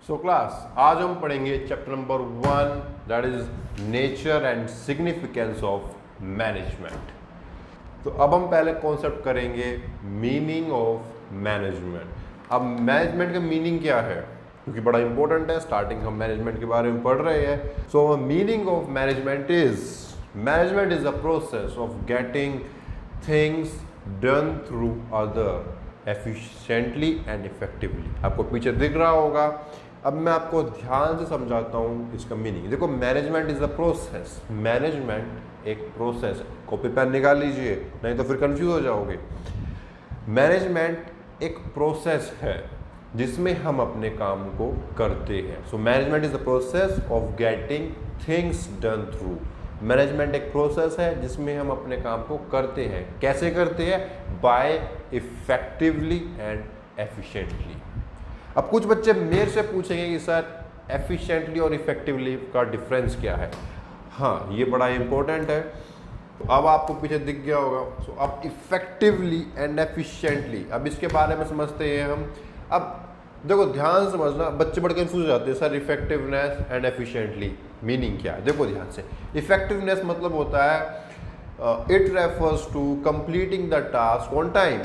So class आज हम पढ़ेंगे chapter number 1 that is nature and significance of management. तो अब हम पहले कॉन्सेप्ट करेंगे मीनिंग ऑफ मैनेजमेंट। अब मैनेजमेंट का मीनिंग क्या है, क्योंकि बड़ा इंपॉर्टेंट है, स्टार्टिंग हम मैनेजमेंट के बारे में पढ़ रहे हैं। सो meaning of management is a process of getting things done through other efficiently and effectively. आपको पीछे दिख रहा होगा। अब मैं आपको ध्यान से समझाता हूँ इसका मीनिंग। देखो, management is a process. Management एक प्रोसेस है। कॉपी पेन निकाल लीजिए, नहीं तो फिर कंफ्यूज हो जाओगे। मैनेजमेंट एक प्रोसेस है जिसमें हम अपने काम को करते हैं। So management is the process of getting things done through. Management एक प्रोसेस है जिसमें हम अपने काम को करते हैं। कैसे करते हैं? By effectively and efficiently. अब कुछ बच्चे मेरे से पूछेंगे कि सर एफिशिएंटली और इफेक्टिवली का डिफरेंस क्या है। हाँ, ये बड़ा इंपॉर्टेंट है। तो अब आपको पीछे दिख गया होगा। सो अब इफेक्टिवली एंड एफिशिएंटली, अब इसके बारे में समझते हैं हम। अब देखो, ध्यान समझना, बच्चे बड़े कंफ्यूज हो जाते हैं, sir effectiveness and efficiently meaning क्या है। देखो ध्यान से, इफेक्टिवनेस मतलब होता है it refers to completing the task on time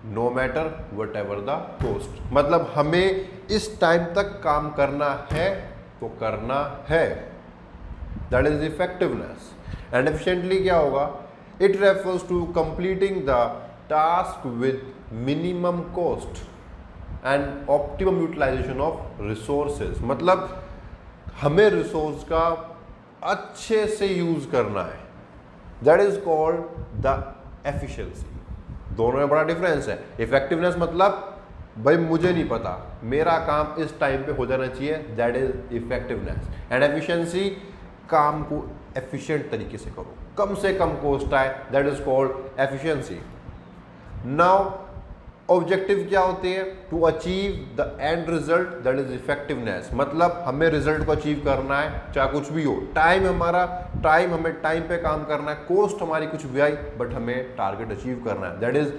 no matter whatever the cost. मतलब हमें इस टाइम तक काम करना है तो करना है, that is effectiveness. And efficiently क्या होगा? It refers to completing the task with minimum cost and optimum utilization of resources. मतलब हमें रिसोर्स का अच्छे से यूज करना है, that is called the efficiency. दोनों में बड़ा डिफरेंस है। इफेक्टिवनेस मतलब भाई मुझे नहीं पता, मेरा काम इस टाइम पे हो जाना चाहिए, that is effectiveness. And efficiency, काम को एफिशिएंट तरीके से करो, कम से कम कॉस्ट आए, that is called efficiency. Now objective क्या होते हैं? To achieve the end result, that is effectiveness. मतलब हमें रिजल्ट को अचीव करना है, चाहे कुछ भी हो। हमें टाइम पे काम करना है, कॉस्ट हमारी कुछ भी आई, बट हमें टारगेट अचीव करना है, that is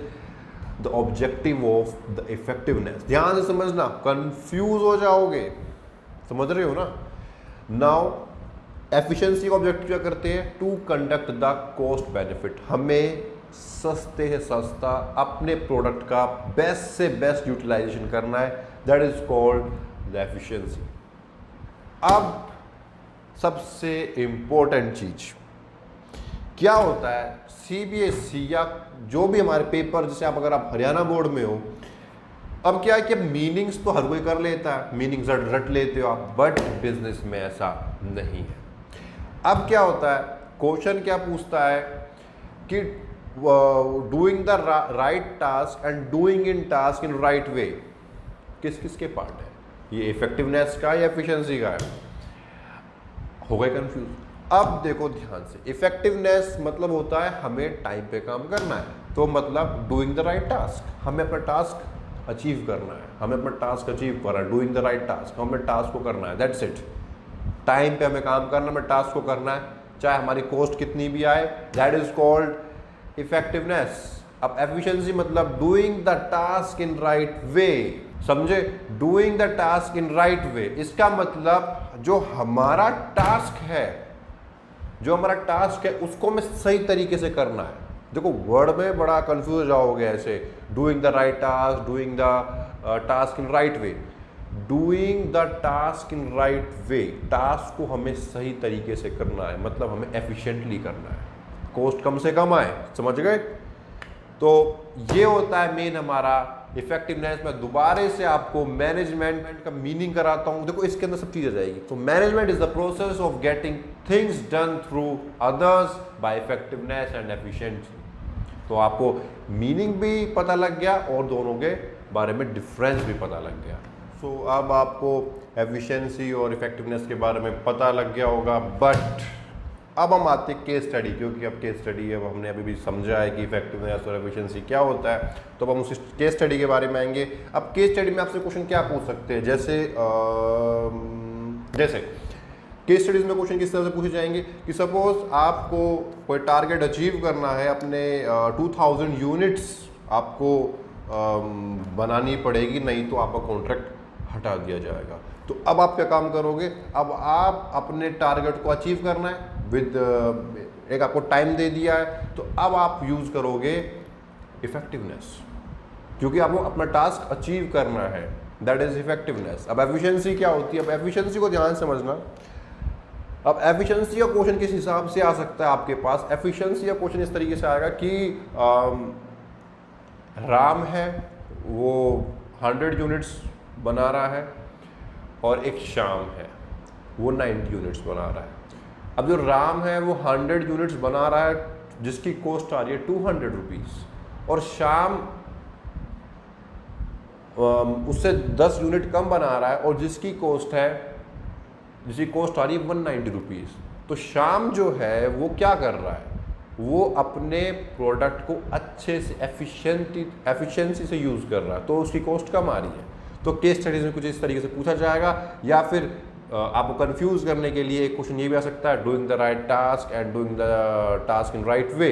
the objective of the effectiveness. ध्यान से समझना, कंफ्यूज हो जाओगे। समझ रहे हो ना? नाउ एफिशिएंसी का ऑब्जेक्टिव क्या करते हैं? To conduct the cost benefit. हमें सस्ते से सस्ता अपने प्रोडक्ट का बेस्ट से बेस्ट यूटिलाइजेशन करना है, that is called the efficiency. अब सबसे इंपॉर्टेंट चीज क्या होता है? सीबीएसई या जो भी हमारे पेपर, जैसे अगर आप हरियाणा बोर्ड में हो, अब क्या है कि मीनिंग्स तो हर कोई कर लेता है, मीनिंग्स रट लेते हो आप, बट बिजनेस में ऐसा नहीं है। अब क्या होता है, क्वेश्चन क्या पूछता है कि doing the right task and doing in task in right वे किस किस के पार्ट है? ये इफेक्टिवनेस का या एफिशिएंसी का है? हो गए कंफ्यूज? अब देखो ध्यान से, इफेक्टिवनेस मतलब होता है हमें टाइम पे काम करना है, तो मतलब डूइंग द राइट टास्क, हमें अपना टास्क अचीव करना है, हमें अपना टास्क अचीव करना है, डूइंग द राइट टास्क, हमें टास्क को करना है, दैट्स इट। टाइम पे हमें काम करना है, हमें टास्क को करना है, चाहे हमारी कॉस्ट कितनी भी आए, दैट इज कॉल्ड इफेक्टिवनेस। अब एफिशिएंसी मतलब doing the task in right way. समझे? Doing the task in right way, इसका मतलब जो हमारा टास्क है उसको हमें सही तरीके से करना है। देखो, वर्ड में बड़ा कंफ्यूज हो जाओगे ऐसे, doing the right task, doing the task in right way. Doing the task in right way, task को हमें सही तरीके से करना है, मतलब हमें एफिशिएंटली करना है, कॉस्ट कम से कम आए। समझ गए? तो ये होता है मेन हमारा इफेक्टिवनेस। मैं दोबारा से आपको मैनेजमेंट का मीनिंग कराता हूं। देखो, इसके अंदर सब चीज आ जाएगी। तो management is the process of getting things done through others by effectiveness and efficiency. तो आपको मीनिंग भी पता लग गया और दोनों के बारे में डिफरेंस भी पता लग गया। सो अब आपको एफिशिएंसी और इफेक्टिवनेस के बारे में पता लग गया होगा। बट अब हम आते हैं केस स्टडी, क्योंकि अब केस स्टडी, अब हमने अभी भी समझा है कि इफेक्टिवनेस और एफिशिएंसी क्या होता है, तो अब हम उस केस स्टडी के बारे में आएंगे। अब केस स्टडी में आपसे क्वेश्चन क्या पूछ सकते हैं? जैसे केस स्टडीज में क्वेश्चन किस तरह से पूछे जाएंगे कि सपोज आपको कोई टारगेट अचीव करना है, अपने 2000 यूनिट्स आपको बनानी पड़ेगी, नहीं तो आपका कॉन्ट्रैक्ट हटा दिया जाएगा। तो अब आप क्या काम करोगे, अब आप अपने टारगेट को अचीव करना है विद एक आपको टाइम दे दिया है, तो अब आप यूज़ करोगे इफेक्टिवनेस, क्योंकि आपको अपना टास्क अचीव करना है, दैट इज इफेक्टिवनेस। अब एफिशिएंसी क्या होती है, अब एफिशिएंसी को ध्यान समझना। अब एफिशिएंसी का क्वेश्चन किस हिसाब से आ सकता है आपके पास, एफिशिएंसी का क्वेश्चन इस तरीके से आएगा कि राम है वो 100 यूनिट्स बना रहा है और एक श्याम है वो 90 यूनिट्स बना रहा है। अब जो राम है वो 100 यूनिट्स बना रहा है जिसकी कॉस्ट आ रही है 200 रुपीज़, और श्याम उससे 10 यूनिट कम बना रहा है और जिसकी कॉस्ट आ रही है 190 रुपीज़। तो श्याम जो है वो क्या कर रहा है, वो अपने प्रोडक्ट को अच्छे से एफिशिएंसी से यूज़ कर रहा है, तो उसकी कॉस्ट कम आ रही है। तो केस स्टडीज में कुछ इस तरीके से पूछा जाएगा, या फिर आपको कंफ्यूज करने के लिए एक क्वेश्चन ये भी आ सकता है, doing the right task and doing the task in right वे,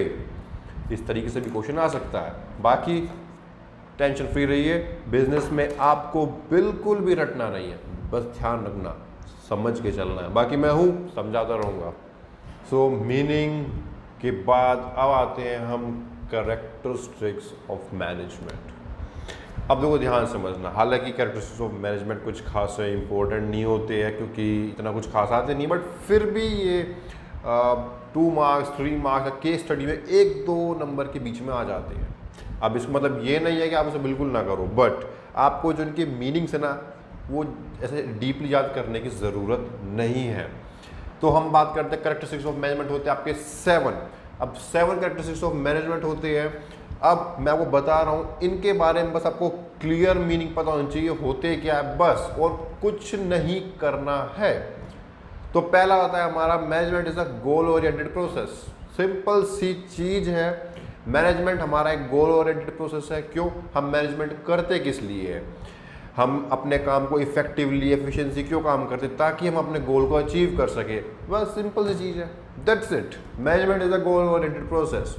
इस तरीके से भी क्वेश्चन आ सकता है। बाकी टेंशन फ्री रहिए, बिजनेस में आपको बिल्कुल भी रटना नहीं है, बस ध्यान रखना, समझ के चलना है। बाकी मैं हूँ, समझाता रहूँगा। सो मीनिंग के बाद अब आते हैं हम कैरेक्टरिस्टिक्स ऑफ मैनेजमेंट। अब देखो ध्यान समझना, हालांकि कैरेक्टरिस्टिक्स ऑफ मैनेजमेंट कुछ खास इंपॉर्टेंट नहीं होते हैं क्योंकि इतना कुछ खास आते नहीं, बट फिर भी ये 2 मार्क्स 3 मार्क्स केस स्टडी में 1-2 नंबर के बीच में आ जाते हैं। अब इसका मतलब ये नहीं है कि आप उसे बिल्कुल ना करो, बट आपको जो इनके मीनिंग्स है ना वो ऐसे डीपली याद करने की ज़रूरत नहीं है। तो हम बात करते हैं कैरेक्टरिस्टिक्स ऑफ मैनेजमेंट होते हैं आपके 7। अब 7 कैरेक्टरिस्टिक्स ऑफ मैनेजमेंट होते हैं। अब मैं आपको बता रहा हूँ, इनके बारे में बस आपको क्लियर मीनिंग पता होना चाहिए, होते क्या है बस, और कुछ नहीं करना है। तो पहला आता है हमारा management is a goal oriented process. Simple सी चीज़ है, मैनेजमेंट हमारा एक गोल ओरिएंटेड प्रोसेस है। क्यों, हम मैनेजमेंट करते किस लिए है, हम अपने काम को इफेक्टिवली एफिशिएंसी क्यों काम करते, ताकि हम अपने गोल को अचीव कर सके, बस सिंपल सी चीज़ है, that's it. Management is a goal oriented process.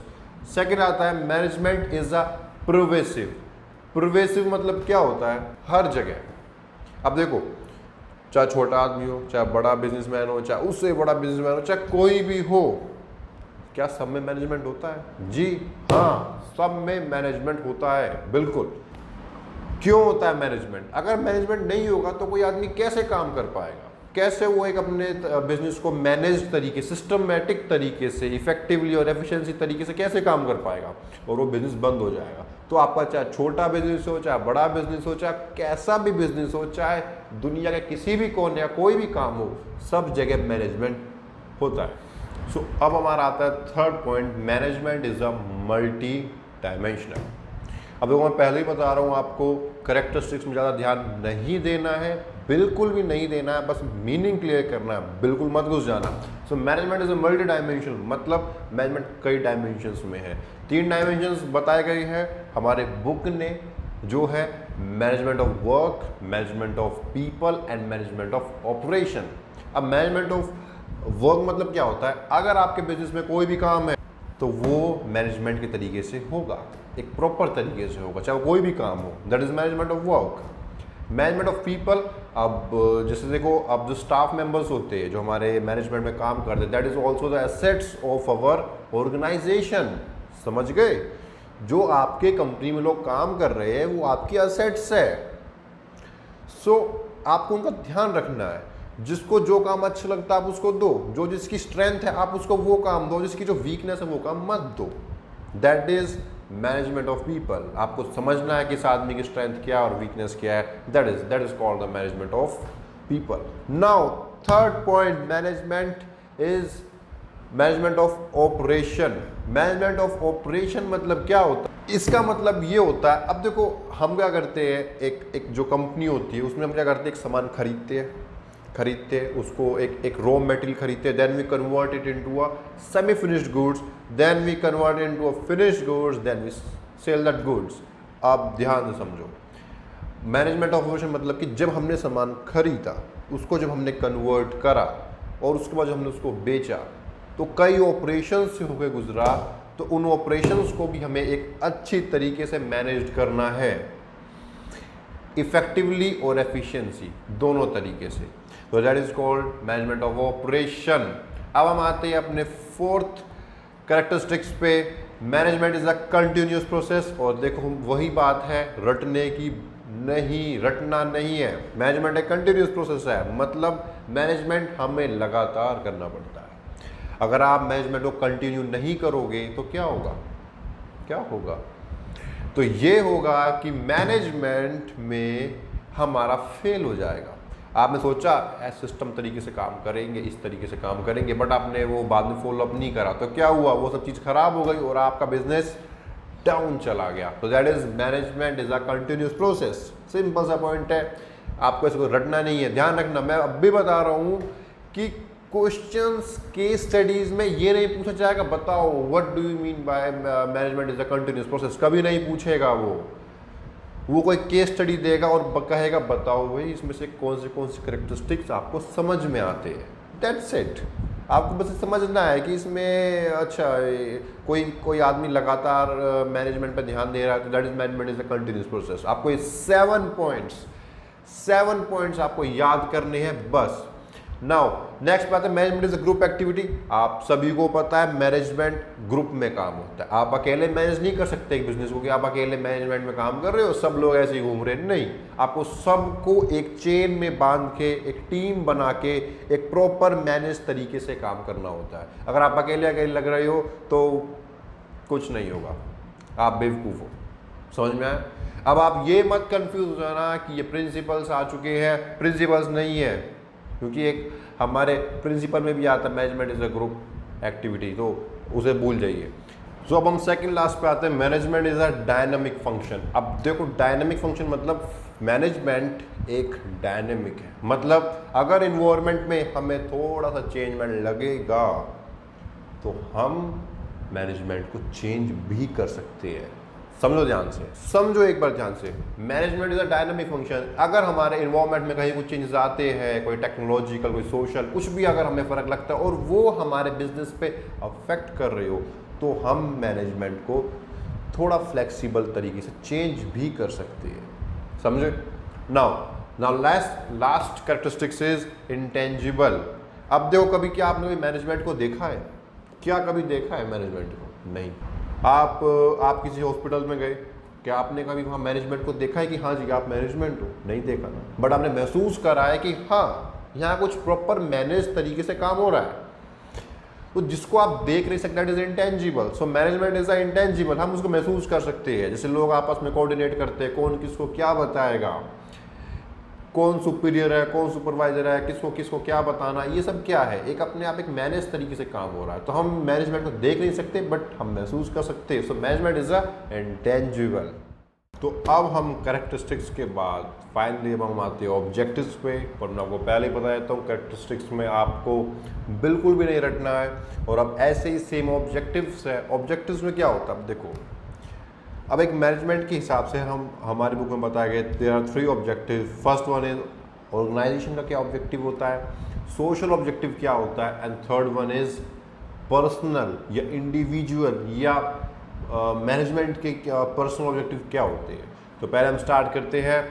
Second आता है मैनेजमेंट इज अ प्रोवेसिव। प्रोवेसिव मतलब क्या होता है, हर जगह। अब देखो, चाहे छोटा आदमी हो, चाहे बड़ा बिजनेसमैन हो, चाहे उससे बड़ा बिजनेसमैन हो, चाहे कोई भी हो, क्या सब में मैनेजमेंट होता है? जी हाँ, सब में मैनेजमेंट होता है, बिल्कुल। क्यों होता है मैनेजमेंट? अगर मैनेजमेंट नहीं होगा तो कोई आदमी कैसे काम कर पाएगा, कैसे वो एक अपने बिजनेस को मैनेज तरीके, सिस्टमेटिक तरीके से, इफेक्टिवली और एफिशिएंसी तरीके से कैसे काम कर पाएगा, और वो बिजनेस बंद हो जाएगा। तो आपका चाहे छोटा बिजनेस हो, चाहे बड़ा बिजनेस हो, चाहे कैसा भी बिजनेस हो, चाहे दुनिया के किसी भी कोने या कोई भी काम हो, सब जगह मैनेजमेंट होता है। सो अब हमारा आता है third point, management is a multi dimensional. अब देखो मैं पहले ही बता रहा हूँ आपको, कैरेक्टरिस्टिक्स में ज़्यादा ध्यान नहीं देना है, बिल्कुल भी नहीं देना है, बस मीनिंग क्लियर करना है, बिल्कुल मत घुस जाना। So management is a multi dimensional, मतलब मैनेजमेंट कई डायमेंशंस में है। 3 डायमेंशंस बताए गए हैं हमारे बुक ने, जो है management of work, management of people and management of operation. अब मैनेजमेंट ऑफ वर्क मतलब क्या होता है, अगर आपके बिजनेस में कोई भी काम है तो वो मैनेजमेंट के तरीके से होगा, एक प्रॉपर तरीके से होगा, चाहे कोई भी काम हो, that is management of work. Management of people, अब जैसे देखो, अब जो स्टाफ मेंबर्स होते हैं जो हमारे मैनेजमेंट में काम करते हैं, that is also the assets of our organization. समझ गए, जो आपके कंपनी में लोग काम कर रहे हैं वो आपकी एसेट्स है। सो आपको उनका ध्यान रखना है, जिसको जो काम अच्छा लगता है आप उसको दो, जो जिसकी स्ट्रेंथ है आप उसको वो काम दो, जिसकी जो वीकनेस है वो काम मत दो। That is management of people. आपको समझना है कि इस आदमी की स्ट्रेंथ क्या और वीकनेस क्या है, that is called the management of people. Now third point, management is management of operation. Management of operation मतलब क्या होता है, इसका मतलब ये होता है, अब देखो हम क्या करते हैं, एक जो कंपनी होती है उसमें हम क्या करते हैं, एक सामान खरीदते उसको, एक रॉ मटेरियल खरीदते हैं, then we convert it into a semi finished goods, then we convert into a finished goods, then we sell that goods. अब ध्यान से समझो, मैनेजमेंट ऑफ ऑपरेशन मतलब कि जब हमने सामान खरीदा, उसको जब हमने कन्वर्ट करा और उसके बाद जब हमने उसको बेचा, तो कई ऑपरेशन से होकर गुजरा, तो उन ऑपरेशंस को भी हमें एक अच्छी तरीके से मैनेज करना है। इफेक्टिवली और एफिशिएंसी दोनों तरीके से। तो that is called management of operation. अब हम आते हैं अपने फोर्थ कैरेक्टरिस्टिक्स पे। Management is a continuous process. और देखो वही बात है, रटने की नहीं, रटना नहीं है। मैनेजमेंट एक कंटिन्यूस प्रोसेस है, मतलब मैनेजमेंट हमें लगातार करना पड़ता है। अगर आप मैनेजमेंट को कंटिन्यू नहीं करोगे तो क्या होगा, क्या होगा? तो ये होगा कि मैनेजमेंट में हमारा फेल हो जाएगा। आपने सोचा सिस्टम तरीके से काम करेंगे, इस तरीके से काम करेंगे, बट आपने वो बाद में फॉलो अप नहीं करा, तो क्या हुआ, वो सब चीज़ खराब हो गई और आपका बिजनेस डाउन चला गया। तो that is management is a continuous process. Simple सा पॉइंट है, आपको इसको रटना नहीं है, ध्यान रखना। मैं अब भी बता रहा हूँ कि क्वेश्चंस केस स्टडीज में ये नहीं पूछा जाएगा बताओ what do you mean by management is a continuous process, कभी नहीं पूछेगा। वो कोई केस स्टडी देगा और कहेगा बताओ भाई इसमें से कौन से कैरेक्टरिस्टिक्स आपको समझ में आते हैं, दैट्स इट। आपको बस समझना है कि इसमें अच्छा कोई आदमी लगातार मैनेजमेंट पर ध्यान दे रहा है, तो that is management is a continuous process. आपको ये 7 पॉइंट्स आपको याद करने हैं बस। नाउ नेक्स्ट बात है, management is a group activity. आप सभी को पता है मैनेजमेंट ग्रुप में काम होता है। आप अकेले मैनेज नहीं कर सकते एक बिजनेस को कि आप अकेले मैनेजमेंट में काम कर रहे हो, सब लोग ऐसे ही घूम रहे, नहीं। आपको सबको एक चेन में बांध के, एक टीम बना के, एक प्रॉपर मैनेज तरीके से काम करना होता है। अगर आप अकेले अकेले लग रहे हो तो कुछ नहीं होगा, आप बेवकूफ़ हो। समझ में आया? अब आप ये मत कंफ्यूज हो जाना कि ये प्रिंसिपल्स आ चुके हैं, प्रिंसिपल्स नहीं है, क्योंकि एक हमारे प्रिंसिपल में भी आता है management is a group activity, तो उसे भूल जाइए। सो अब हम सेकंड लास्ट पे आते हैं, management is a dynamic function. अब देखो डायनामिक फंक्शन मतलब मैनेजमेंट एक डायनामिक है, मतलब अगर इन्वायरमेंट में हमें थोड़ा सा चेंजमेंट लगेगा तो हम मैनेजमेंट को चेंज भी कर सकते हैं। समझो ध्यान से, समझो एक बार ध्यान से, management is a dynamic function. अगर हमारे इन्वायरमेंट में कहीं कुछ चेंजेस आते हैं, कोई टेक्नोलॉजिकल, कोई सोशल, कुछ भी अगर हमें फ़र्क लगता है और वो हमारे बिजनेस पे अफेक्ट कर रहे हो, तो हम मैनेजमेंट को थोड़ा फ्लेक्सिबल तरीके से चेंज भी कर सकते हैं। समझे? Now last characteristics is intangible. अब देखो, कभी क्या आपने मैनेजमेंट को देखा है? क्या कभी देखा है मैनेजमेंट को? नहीं। आप किसी हॉस्पिटल में गए, क्या आपने कभी वहाँ मैनेजमेंट को देखा है कि हाँ जी आप मैनेजमेंट हो? नहीं देखा ना, बट आपने महसूस करा है कि हाँ यहाँ कुछ प्रॉपर मैनेज तरीके से काम हो रहा है। तो जिसको आप देख नहीं सकते, that is intangible. So management is a intangible, हम उसको महसूस कर सकते हैं। जैसे लोग आपस में कोऑर्डिनेट करते हैं, कौन किसको क्या बताएगा, कौन सुपीरियर है, कौन सुपरवाइजर है, किसको किसको क्या बताना, ये सब क्या है, एक अपने आप एक मैनेज तरीके से काम हो रहा है। तो हम मैनेजमेंट को देख नहीं सकते बट हम महसूस कर सकते हैं। So management is a intangible. तो अब हम कैरेक्टरिस्टिक्स के बाद फाइनली अब हम आते हैं ऑब्जेक्टिव्स पे। और मैं आपको पहले ही बता देता हूँ, कैरेक्टरिस्टिक्स में आपको बिल्कुल भी नहीं रटना है। और अब ऐसे ही सेम ऑब्जेक्टिव्स है। ऑब्जेक्टिव्स में क्या होता है, अब देखो, अब एक मैनेजमेंट के हिसाब से हमारी बुक में बताया गया there are 3 objective. First one is organization का क्या ऑब्जेक्टिव होता है, सोशल ऑब्जेक्टिव क्या होता है, and third one is personal या इंडिविजुअल या मैनेजमेंट के पर्सनल ऑब्जेक्टिव क्या होते हैं। तो पहले हम स्टार्ट करते हैं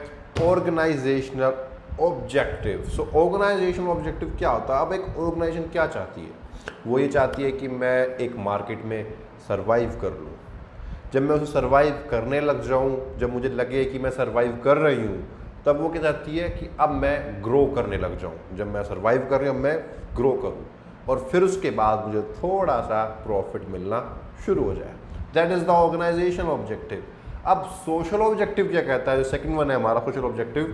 ऑर्गेनाइजेशनल ऑब्जेक्टिव। सो ऑर्गेनाइजेशनल ऑब्जेक्टिव क्या होता है? अब एक ऑर्गेनाइजेशन क्या चाहती है? वो ये चाहती है कि मैं एक मार्केट में सर्वाइव कर लूँ। जब मैं उसे सर्वाइव करने लग जाऊँ, जब मुझे लगे कि मैं सर्वाइव कर रही हूँ, तब वो क्या चाहती है कि अब मैं ग्रो करने लग जाऊँ। जब मैं सर्वाइव कर रही हूँ, मैं ग्रो करूँ और फिर उसके बाद मुझे थोड़ा सा प्रॉफिट मिलना शुरू हो जाए। That is the organization objective. अब सोशल ऑब्जेक्टिव क्या कहता है? जो सेकंड वन है हमारा सोशल ऑब्जेक्टिव,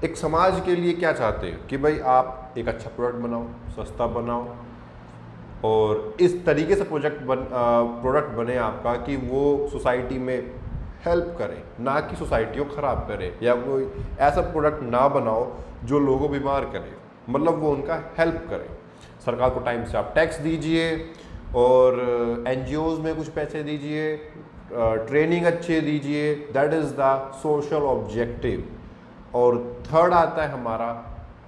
एक समाज के लिए क्या चाहते हैं कि भाई आप एक अच्छा प्रोडक्ट बनाओ, सस्ता बनाओ और इस तरीके से प्रोडक्ट बने आपका कि वो सोसाइटी में हेल्प करे, ना कि सोसाइटी को ख़राब करे, या कोई ऐसा प्रोडक्ट ना बनाओ जो लोगों को बीमार करे, मतलब वो उनका हेल्प करे। सरकार को टाइम से आप टैक्स दीजिए और NGOs में कुछ पैसे दीजिए, ट्रेनिंग अच्छे दीजिए। That is the social objective. और थर्ड आता है हमारा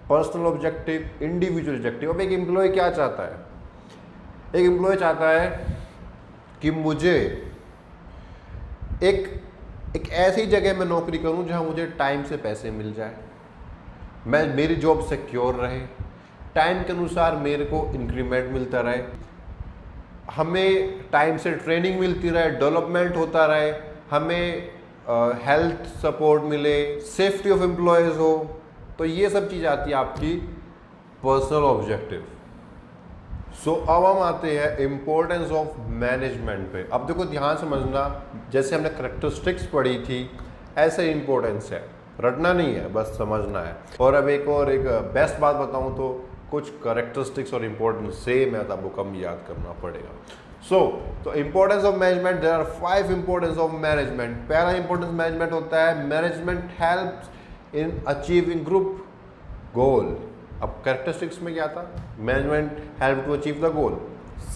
पर्सनल ऑब्जेक्टिव, इंडिविजुअल ऑब्जेक्टिव। अब एक एम्प्लॉय क्या चाहता है? एक एम्प्लॉय चाहता है कि मुझे एक एक ऐसी जगह में नौकरी करूं जहां मुझे टाइम से पैसे मिल जाए, मेरी जॉब सिक्योर रहे, टाइम के अनुसार मेरे को इंक्रीमेंट मिलता रहे, हमें टाइम से ट्रेनिंग मिलती रहे, डेवलपमेंट होता रहे, हमें हेल्थ सपोर्ट मिले, सेफ्टी ऑफ एम्प्लॉयज़ हो। तो ये सब चीज़ आती है आपकी पर्सनल ऑब्जेक्टिव। सो अब हम आते हैं इम्पोर्टेंस ऑफ मैनेजमेंट पे। अब देखो ध्यान समझना, जैसे हमने करेक्टरिस्टिक्स पढ़ी थी ऐसे इम्पोर्टेंस है, रटना नहीं है, बस समझना है। और अब एक बेस्ट बात बताऊं तो कुछ करेक्टरिस्टिक्स और इम्पोर्टेंस सेम है, तो आपको कम याद करना पड़ेगा। तो importance of management, there are 5 importance of management. पहला इम्पोर्टेंस मैनेजमेंट होता है management helps in achieving group goal. अब कैरेक्टरिस्टिक्स में क्या था, management help to achieve the goal.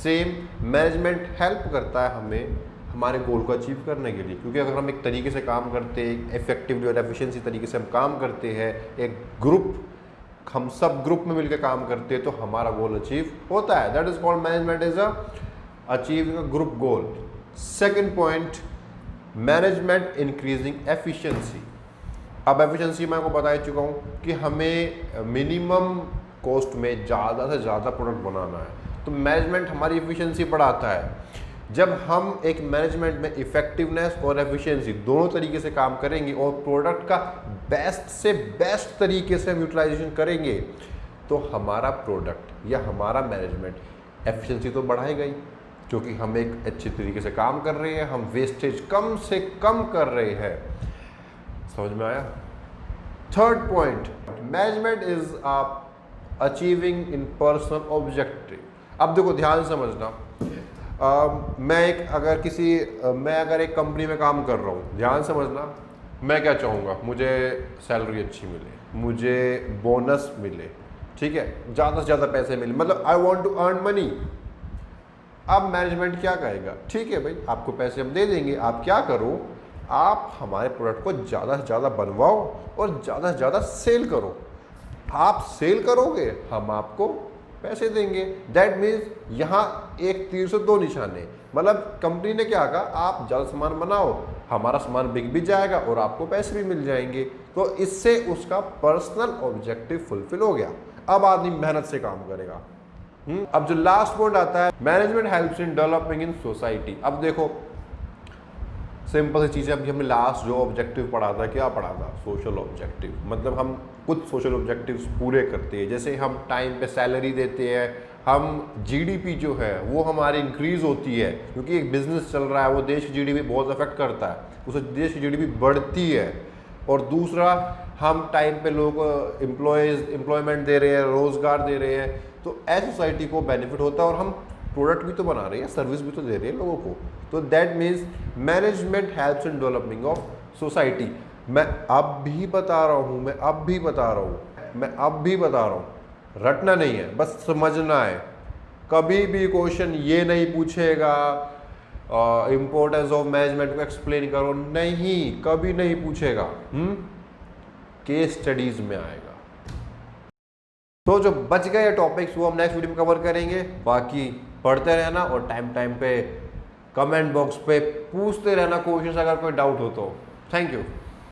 Same management help करता है हमें हमारे गोल को अचीव करने के लिए, क्योंकि अगर हम एक तरीके से काम करते हैं, इफेक्टिवली और एफिशिएंसी तरीके से हम काम करते हैं, एक ग्रुप, हम सब ग्रुप में मिलकर काम करते हैं, तो हमारा गोल अचीव होता है। That is called management is achieving a group goal. Second point, management increasing efficiency. अब एफिशिएंसी मैं आपको बता ही चुका हूँ कि हमें मिनिमम कॉस्ट में ज़्यादा से ज़्यादा प्रोडक्ट बनाना है, तो मैनेजमेंट हमारी एफिशिएंसी बढ़ाता है। जब हम एक मैनेजमेंट में इफेक्टिवनेस और एफिशिएंसी दोनों तरीके से काम करेंगे और प्रोडक्ट का बेस्ट से बेस्ट तरीके से हम यूटिलाइजेशन करेंगे, तो हमारा प्रोडक्ट या हमारा मैनेजमेंट एफिशिएंसी तो बढ़ाएगा ही, क्योंकि हम एक अच्छे तरीके से काम कर रहे हैं, हम वेस्टेज कम से कम कर रहे हैं। समझ में आया? Third point, management is achieving in personal objective. अब देखो ध्यान समझना, मैं अगर एक कंपनी में काम कर रहा हूँ, ध्यान समझना, मैं क्या चाहूँगा, मुझे सैलरी अच्छी मिले, मुझे बोनस मिले, ठीक है, ज़्यादा से ज़्यादा पैसे मिले, मतलब I want to earn money. अब मैनेजमेंट क्या कहेगा, ठीक है भाई, आपको पैसे हम दे देंगे, आप क्या करो, आप हमारे प्रोडक्ट को ज़्यादा से ज़्यादा बनवाओ और ज़्यादा से ज़्यादा सेल करो। आप सेल करोगे, हम आपको पैसे देंगे। दैट मीन्स यहाँ एक तीर से दो निशाने, मतलब कंपनी ने क्या कहा, आप ज़्यादा सामान बनाओ, हमारा सामान बिक भी जाएगा और आपको पैसे भी मिल जाएंगे। तो इससे उसका पर्सनल ऑब्जेक्टिव फुलफिल हो गया। अब आदमी मेहनत से काम करेगा। अब जो लास्ट पॉइंट आता है, management helps in developing in society. अब देखो सिंपल सी चीज़ें, अभी हमने लास्ट जो ऑब्जेक्टिव पढ़ा था, क्या पढ़ा था, सोशल ऑब्जेक्टिव। मतलब हम कुछ सोशल ऑब्जेक्टिव्स पूरे करते हैं, जैसे हम टाइम पे सैलरी देते हैं, हम जीडीपी जो है वो हमारी इंक्रीज होती है, क्योंकि एक बिजनेस चल रहा है, वो देश की जीडीपी बहुत अफेक्ट करता है, उससे देश की जीडीपी बढ़ती है। और दूसरा, हम टाइम पे लोगों को एम्प्लॉयमेंट दे रहे हैं, रोजगार दे रहे हैं, तो ऐसी सोसाइटी को बेनिफिट होता है, और हम प्रोडक्ट भी तो बना रहे हैं, सर्विस भी तो दे रहे हैं लोगों को। तो that means management helps in developing of society. मैं अब भी बता रहा हूँ, रटना नहीं है, बस समझना है। कभी भी क्वेश्चन ये नहीं पूछेगा इम्पोर्टेंस ऑफ मैनेजमेंट को एक्सप्लेन करो, नहीं, कभी नहीं पूछेगा। केस स्टडीज में आएगा। तो जो बच गए टॉपिक्स वो हम नेक्स्ट वीडियो में कवर करेंगे। बाकी पढ़ते रहना और टाइम पे कमेंट बॉक्स पे पूछते रहना क्वेश्चन, अगर कोई डाउट हो तो। Thank you.